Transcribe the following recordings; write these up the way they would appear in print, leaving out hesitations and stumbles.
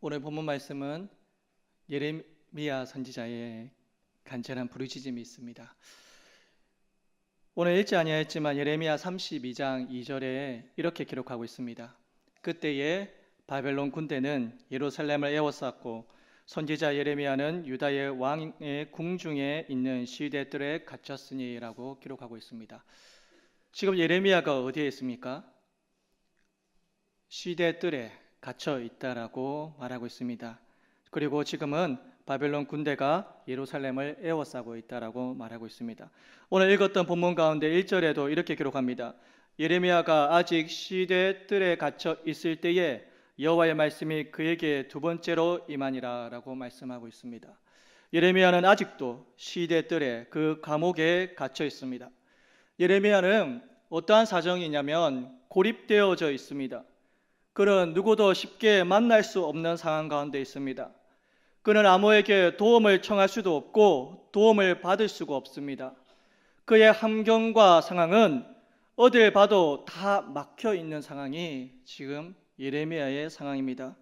오늘 본문 말씀은 예레미야 선지자의 간절한 부르짖음이 있습니다. 오늘 읽지 아니하였지만 예레미야 32장 2절에 이렇게 기록하고 있습니다. 그때에 바벨론 군대는 예루살렘을 에워쌌고 선지자 예레미야는 유다의 왕의 궁중에 있는 시대들에 갇혔으니 라고 기록하고 있습니다. 지금 예레미야가 어디에 있습니까? 시대들에 갇혀 있다라고 말하고 있습니다. 그리고 지금은 바벨론 군대가 예루살렘을 에워싸고 있다라고 말하고 있습니다. 오늘 읽었던 본문 가운데 1절에도 이렇게 기록합니다. 예레미야가 아직 시대들에 갇혀 있을 때에 여호와의 말씀이 그에게 두 번째로 임하니라 라고 말씀하고 있습니다. 예레미야는 아직도 시대들에 그 감옥에 갇혀 있습니다. 예레미야는 어떠한 사정이냐면 고립되어져 있습니다. 그는 누구도 쉽게 만날 수 없는 상황 가운데 있습니다. 그는 아무에게 도움을 청할 수도 없고 도움을 받을 수가 없습니다. 그의 환경과 상황은 어딜 봐도 다 막혀 있는 상황이 지금 예레미야의 상황입니다.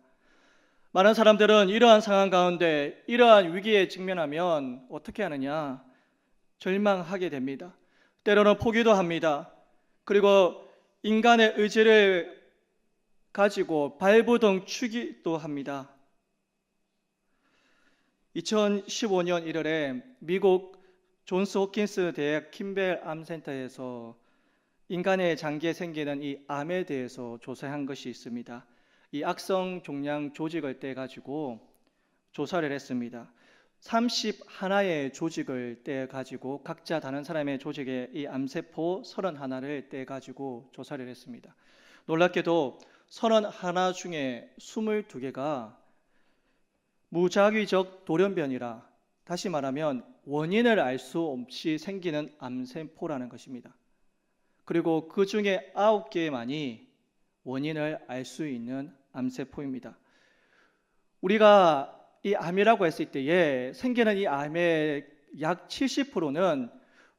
많은 사람들은 이러한 상황 가운데 이러한 위기에 직면하면 어떻게 하느냐? 절망하게 됩니다. 때로는 포기도 합니다. 그리고 인간의 의지를 가지고 발버둥 치기도 합니다. 2015년 1월에 미국 존스 홉킨스 대학 킴벨 암센터에서 인간의 장기에 생기는 이 암에 대해서 조사한 것이 있습니다. 이 악성 종양 조직을 떼가지고 조사를 했습니다. 31의 조직을 떼가지고 각자 다른 사람의 조직의 이 암세포 31를 떼가지고 조사를 했습니다. 놀랍게도 31 중에 22개가 무작위적 돌연변이라, 다시 말하면 원인을 알 수 없이 생기는 암세포라는 것입니다. 그리고 그 중에 9개만이 원인을 알 수 있는 암세포입니다. 우리가 이 암이라고 했을 때에 생기는 이 암의 약 70%는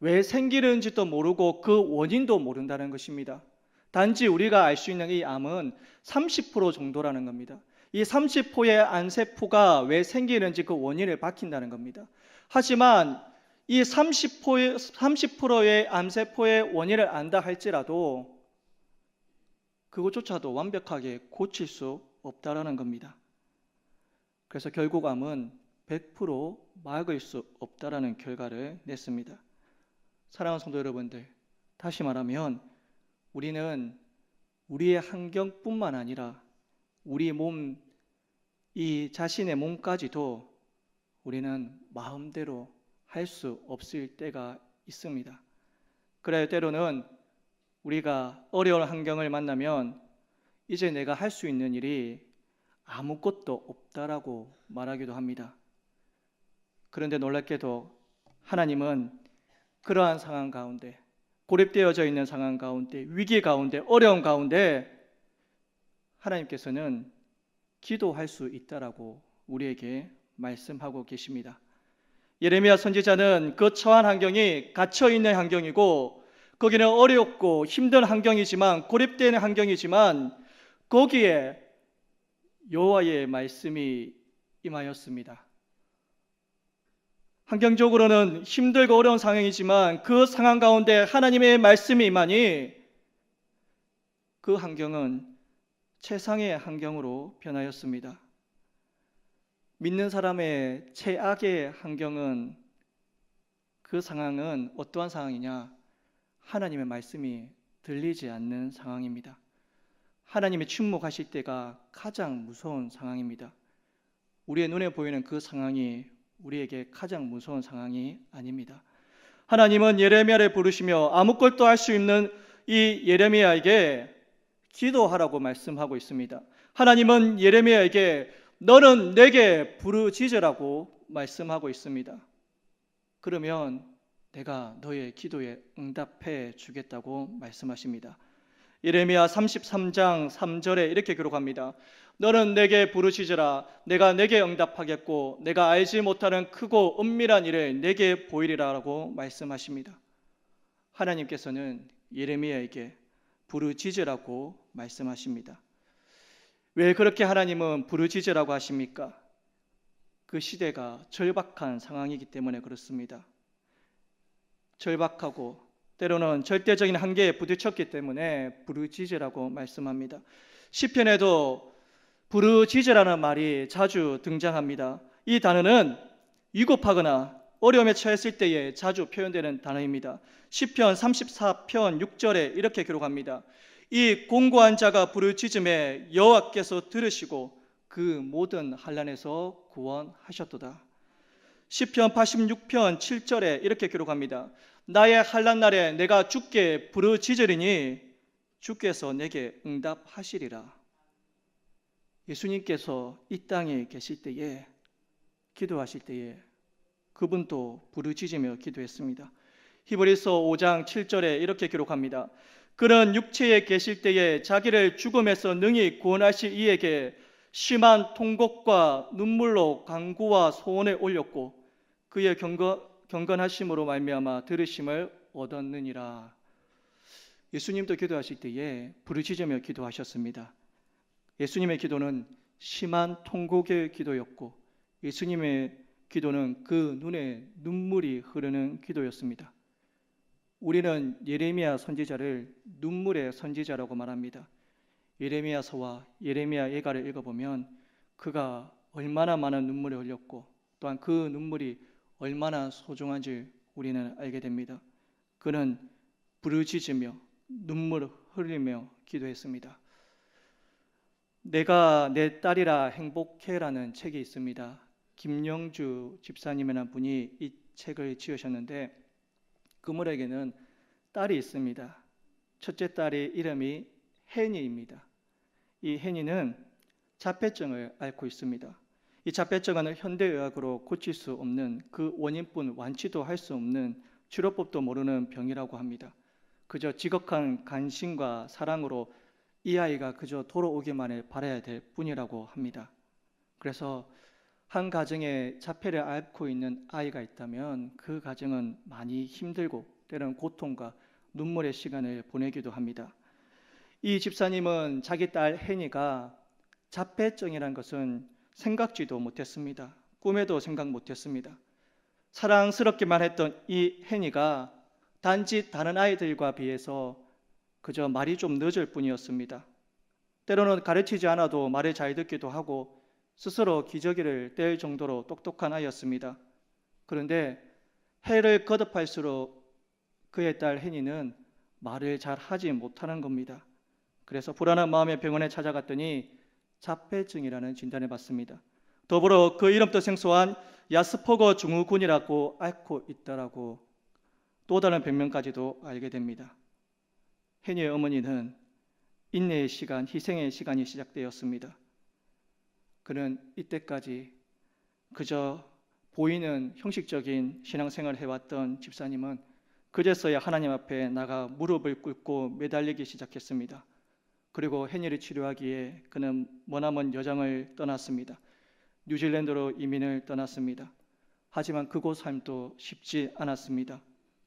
왜 생기는지도 모르고 그 원인도 모른다는 것입니다. 단지 우리가 알 수 있는 이 암은 30% 정도라는 겁니다. 이 30%의 암세포가 왜 생기는지 그 원인을 밝힌다는 겁니다. 하지만 이 30%의 암세포의 원인을 안다 할지라도 그것조차도 완벽하게 고칠 수 없다라는 겁니다. 그래서 결국 암은 100% 막을 수 없다라는 결과를 냈습니다. 사랑하는 성도 여러분들, 다시 말하면 우리는 우리의 환경뿐만 아니라 우리 몸, 이 자신의 몸까지도 우리는 마음대로 할 수 없을 때가 있습니다. 그래야 때로는 우리가 어려운 환경을 만나면 이제 내가 할 수 있는 일이 아무것도 없다라고 말하기도 합니다. 그런데 놀랍게도 하나님은 그러한 상황 가운데, 고립되어져 있는 상황 가운데, 위기 가운데, 어려운 가운데 하나님께서는 기도할 수 있다라고 우리에게 말씀하고 계십니다. 예레미야 선지자는 그 처한 환경이 갇혀있는 환경이고 거기는 어렵고 힘든 환경이지만, 고립되는 환경이지만 거기에 여호와의 말씀이 임하였습니다. 환경적으로는 힘들고 어려운 상황이지만 그 상황 가운데 하나님의 말씀이 임하니 그 환경은 최상의 환경으로 변하였습니다. 믿는 사람의 최악의 환경은, 그 상황은 어떠한 상황이냐? 하나님의 말씀이 들리지 않는 상황입니다. 하나님이 침묵하실 때가 가장 무서운 상황입니다. 우리의 눈에 보이는 그 상황이 우리에게 가장 무서운 상황이 아닙니다. 하나님은 예레미야를 부르시며 아무것도 할 수 있는 이 예레미야에게 기도하라고 말씀하고 있습니다. 하나님은 예레미야에게 너는 내게 부르짖으라고 말씀하고 있습니다. 그러면 내가 너의 기도에 응답해 주겠다고 말씀하십니다. 예레미야 33장 3절에 이렇게 기록합니다. 너는 내게 부르짖으라. 내가 내게 응답하겠고 내가 알지 못하는 크고 은밀한 일을 내게 보이리라고 말씀하십니다. 하나님께서는 예레미야에게 부르짖으라고 말씀하십니다. 왜 그렇게 하나님은 부르짖으라고 하십니까? 그 시대가 절박한 상황이기 때문에 그렇습니다. 절박하고 때로는 절대적인 한계에 부딪혔기 때문에 부르짖으라고 말씀합니다. 시편에도 부르짖으라는 말이 자주 등장합니다. 이 단어는 위급하거나 어려움에 처했을 때에 자주 표현되는 단어입니다. 시편 34편 6절에 이렇게 기록합니다. 이 공고한 자가 부르짖음에 여호와께서 들으시고 그 모든 환난에서 구원하셨도다. 시편 86편 7절에 이렇게 기록합니다. 나의 환난 날에 내가 주께 부르짖으리니 주께서 내게 응답하시리라. 예수님께서 이 땅에 계실 때에, 기도하실 때에 그분도 부르짖으며 기도했습니다. 히브리서 5장 7절에 이렇게 기록합니다. 그는 육체에 계실 때에 자기를 죽음에서 능히 구원하실 이에게 심한 통곡과 눈물로 간구와 소원을 올렸고 그의 경건하심으로 말미암아 들으심을 얻었느니라. 예수님도 기도하실 때에 부르짖으며 기도하셨습니다. 예수님의 기도는 심한 통곡의 기도였고 예수님의 기도는 그 눈에 눈물이 흐르는 기도였습니다. 우리는 예레미야 선지자를 눈물의 선지자라고 말합니다. 예레미야서와 예레미야 예가를 읽어보면 그가 얼마나 많은 눈물을 흘렸고 또한 그 눈물이 얼마나 소중한지 우리는 알게 됩니다. 그는 부르짖으며 눈물을 흘리며 기도했습니다. 내가 내 딸이라 행복해라는 책이 있습니다. 김영주 집사님이라는 분이 이 책을 지으셨는데 그분에게는 딸이 있습니다. 첫째 딸의 이름이 혜니입니다. 이 혜니는 자폐증을 앓고 있습니다. 이 자폐증은 현대의학으로 고칠 수 없는, 그 원인뿐 완치도 할 수 없는, 치료법도 모르는 병이라고 합니다. 그저 지극한 관심과 사랑으로 이 아이가 그저 돌아오기만을 바라야 될 뿐이라고 합니다. 그래서 한 가정에 자폐를 앓고 있는 아이가 있다면 그 가정은 많이 힘들고 때로는 고통과 눈물의 시간을 보내기도 합니다. 이 집사님은 자기 딸 혜니가 자폐증이라는 것은 생각지도 못했습니다. 꿈에도 생각 못했습니다. 사랑스럽기만 했던 이 혜니가 단지 다른 아이들과 비해서 그저 말이 좀 늦을 뿐이었습니다. 때로는 가르치지 않아도 말을 잘 듣기도 하고 스스로 기저귀를 뗄 정도로 똑똑한 아이였습니다. 그런데 해를 거듭할수록 그의 딸 혜니는 말을 잘 하지 못하는 겁니다. 그래서 불안한 마음에 병원에 찾아갔더니 자폐증이라는 진단을 받습니다. 더불어 그 이름도 생소한 야스퍼거 증후군이라고 앓고 있다라고 또 다른 병명까지도 알게 됩니다. 혜니의 어머니는 인내의 시간, 희생의 시간이 시작되었습니다. 그는 이때까지 그저 보이는 형식적인 신앙생활을 해왔던 집사님은 그제서야 하나님 앞에 나가 무릎을 꿇고 매달리기 시작했습니다. 그리고 혜니를 치료하기에 그는 머나먼 여정을 떠났습니다. 뉴질랜드로 이민을 떠났습니다. 하지만 그곳 삶도 쉽지 않았습니다.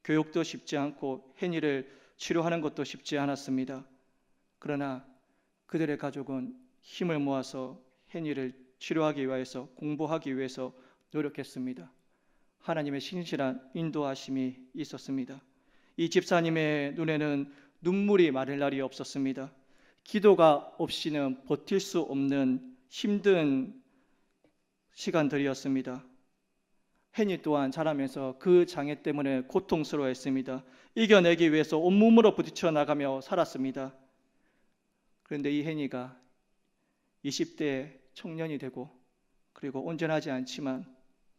교육도 쉽지 않고 혜니를 치료하는 것도 쉽지 않았습니다. 그러나 그들의 가족은 힘을 모아서 혜니를 치료하기 위해서, 공부하기 위해서 노력했습니다. 하나님의 신실한 인도하심이 있었습니다. 이 집사님의 눈에는 눈물이 마를 날이 없었습니다. 기도가 없이는 버틸 수 없는 힘든 시간들이었습니다. 혜니 또한 자라면서 그 장애 때문에 고통스러워했습니다. 이겨내기 위해서 온몸으로 부딪혀 나가며 살았습니다. 그런데 이 혜니가 20대 청년이 되고 그리고 온전하지 않지만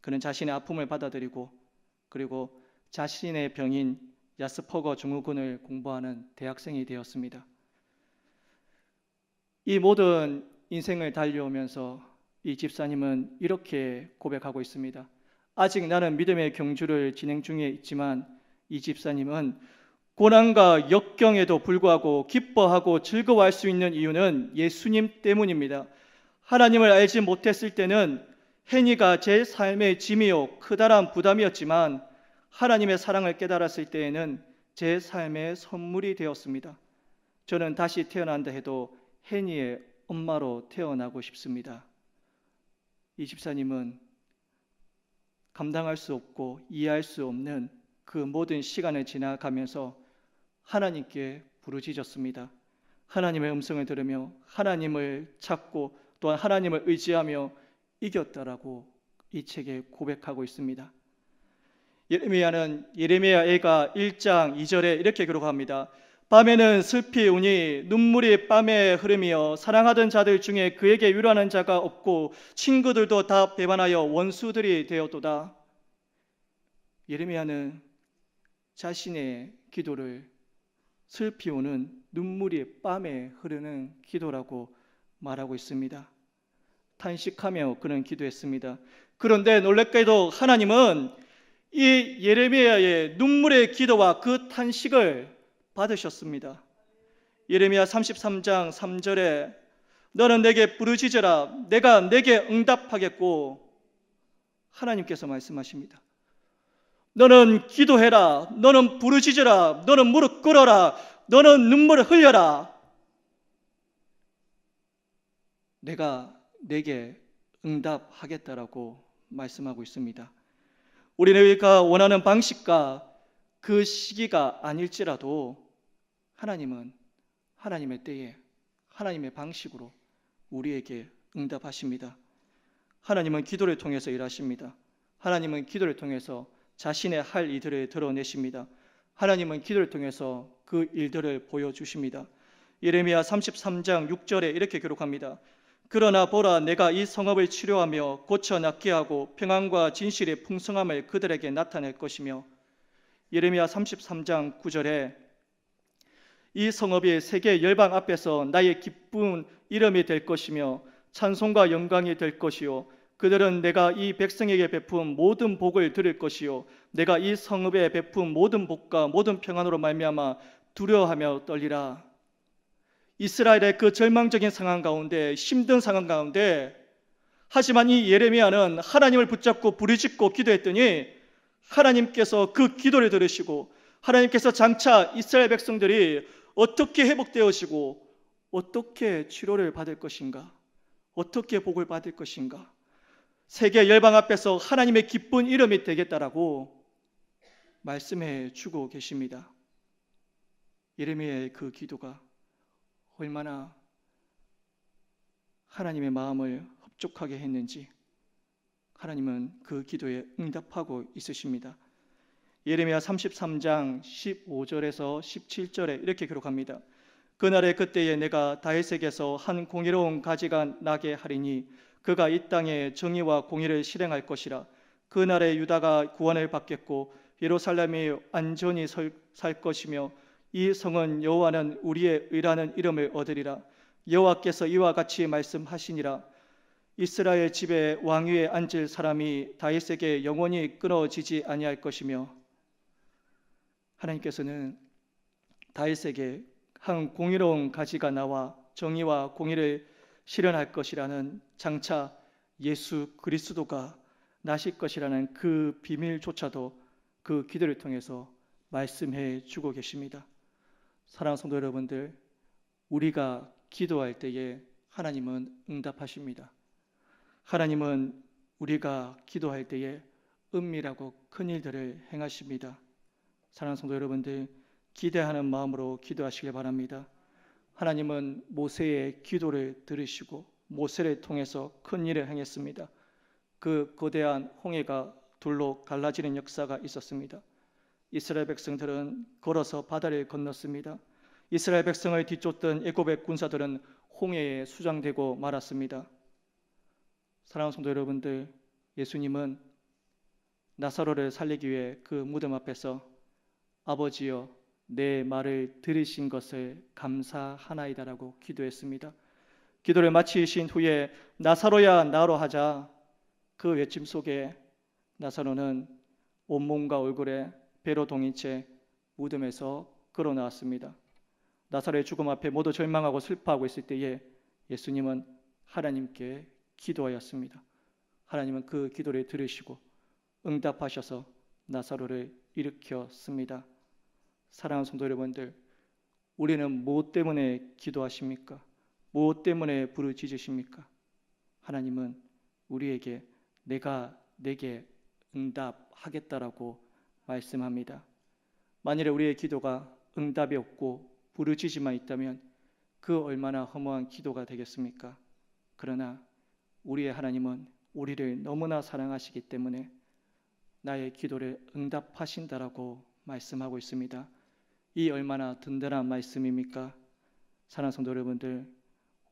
그는 자신의 아픔을 받아들이고 그리고 자신의 병인 야스퍼거 증후군을 공부하는 대학생이 되었습니다. 이 모든 인생을 달려오면서 이 집사님은 이렇게 고백하고 있습니다. 아직 나는 믿음의 경주를 진행 중에 있지만 이 집사님은 고난과 역경에도 불구하고 기뻐하고 즐거워할 수 있는 이유는 예수님 때문입니다. 하나님을 알지 못했을 때는 혜니가 제 삶의 짐이요 크다란 부담이었지만 하나님의 사랑을 깨달았을 때에는 제 삶의 선물이 되었습니다. 저는 다시 태어난다 해도 혜니의 엄마로 태어나고 싶습니다. 이 집사님은 감당할 수 없고 이해할 수 없는 그 모든 시간을 지나가면서 하나님께 부르짖었습니다. 하나님의 음성을 들으며 하나님을 찾고 또한 하나님을 의지하며 이겼다라고 이 책에 고백하고 있습니다. 예레미야가 1장 2절에 이렇게 기록합니다. 밤에는 슬피 우니 눈물이 밤에 흐르며 사랑하던 자들 중에 그에게 위로하는 자가 없고 친구들도 다 배반하여 원수들이 되었도다. 예레미야는 자신의 기도를 슬피 우는 눈물이 밤에 흐르는 기도라고 말하고 있습니다. 탄식하며 그는 기도했습니다. 그런데 놀랍게도 하나님은 이 예레미야의 눈물의 기도와 그 탄식을 받으셨습니다. 예레미야 33장 3절에 너는 내게 부르짖으라 내가 내게 응답하겠고, 하나님께서 말씀하십니다. 너는 기도해라, 너는 부르짖으라, 너는 무릎 꿇어라, 너는 눈물을 흘려라. 내가 내게 응답하겠다라고 말씀하고 있습니다. 우리가 원하는 방식과 그 시기가 아닐지라도 하나님은 하나님의 때에 하나님의 방식으로 우리에게 응답하십니다. 하나님은 기도를 통해서 일하십니다. 하나님은 기도를 통해서 자신의 할 일들을 드러내십니다. 하나님은 기도를 통해서 그 일들을 보여주십니다. 예레미야 33장 6절에 이렇게 기록합니다. 그러나 보라 내가 이 성읍을 치료하며 고쳐 낫게 하고 평안과 진실의 풍성함을 그들에게 나타낼 것이며, 예레미야 33장 9절에 이 성읍이 세계 열방 앞에서 나의 기쁜 이름이 될 것이며 찬송과 영광이 될 것이요 그들은 내가 이 백성에게 베푼 모든 복을 들을 것이요 내가 이 성읍에 베푼 모든 복과 모든 평안으로 말미암아 두려워하며 떨리라. 이스라엘의 그 절망적인 상황 가운데, 힘든 상황 가운데, 하지만 이 예레미야는 하나님을 붙잡고 부르짖고 기도했더니 하나님께서 그 기도를 들으시고 하나님께서 장차 이스라엘 백성들이 어떻게 회복되어지고 어떻게 치료를 받을 것인가, 어떻게 복을 받을 것인가, 세계 열방 앞에서 하나님의 기쁜 이름이 되겠다라고 말씀해 주고 계십니다. 예레미야의 그 기도가 얼마나 하나님의 마음을 흡족하게 했는지 하나님은 그 기도에 응답하고 있으십니다. 예레미야 33장 15절에서 17절에 이렇게 기록합니다. 그날에 그때에 내가 다윗에게서 한 공의로운 가지가 나게 하리니 그가 이 땅에 정의와 공의를 실행할 것이라. 그날에 유다가 구원을 받겠고 예루살렘이 안전히 살 것이며 이 성은 여호와는 우리의 의라는 이름을 얻으리라. 여호와께서 이와 같이 말씀하시니라. 이스라엘 집에 왕위에 앉을 사람이 다윗에게 영원히 끊어지지 아니할 것이며, 하나님께서는 다윗에게 한 공의로운 가지가 나와 정의와 공의를 실현할 것이라는, 장차 예수 그리스도가 나실 것이라는 그 비밀조차도 그 기도를 통해서 말씀해 주고 계십니다. 사랑하는 성도 여러분들, 우리가 기도할 때에 하나님은 응답하십니다. 하나님은 우리가 기도할 때에 은밀하고 큰 일들을 행하십니다. 사랑하는 성도 여러분들, 기대하는 마음으로 기도하시길 바랍니다. 하나님은 모세의 기도를 들으시고 모세를 통해서 큰 일을 행했습니다. 그 거대한 홍해가 둘로 갈라지는 역사가 있었습니다. 이스라엘 백성들은 걸어서 바다를 건넜습니다. 이스라엘 백성을 뒤쫓던 애굽의 군사들은 홍해에 수장되고 말았습니다. 사랑하는 성도 여러분들, 예수님은 나사로를 살리기 위해 그 무덤 앞에서 아버지여 내 말을 들으신 것을 감사하나이다라고 기도했습니다. 기도를 마치신 후에 나사로야 나로 하자, 그 외침 속에 나사로는 온몸과 얼굴에 배로 동인 채 무덤에서 걸어 나왔습니다. 나사로의 죽음 앞에 모두 절망하고 슬퍼하고 있을 때에 예수님은 하나님께 기도하였습니다. 하나님은 그 기도를 들으시고 응답하셔서 나사로를 일으켰습니다. 사랑하는 성도 여러분들, 우리는 무엇 때문에 기도하십니까? 무엇 때문에 부르짖으십니까? 하나님은 우리에게 내가 내게 응답하겠다라고 말씀합니다. 만일에 우리의 기도가 응답이 없고 부르짖음만 있다면 그 얼마나 허무한 기도가 되겠습니까? 그러나 우리의 하나님은 우리를 너무나 사랑하시기 때문에 나의 기도를 응답하신다라고 말씀하고 있습니다. 이 얼마나 든든한 말씀입니까? 사랑하는 성도 여러분들,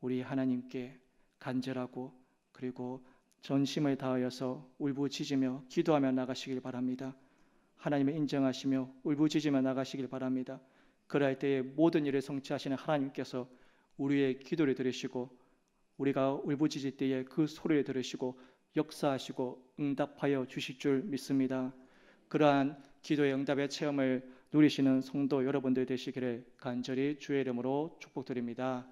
우리 하나님께 간절하고 그리고 전심을 다하여서 울부짖으며 기도하며 나가시길 바랍니다. 하나님을 인정하시며 울부짖으며 나가시길 바랍니다. 그럴 때에 모든 일을 성취하시는 하나님께서 우리의 기도를 들으시고 우리가 울부짖을 때에 그 소리를 들으시고 역사하시고 응답하여 주실 줄 믿습니다. 그러한 기도의 응답의 체험을 누리시는 성도 여러분들 되시기를 간절히 주의 이름으로 축복드립니다.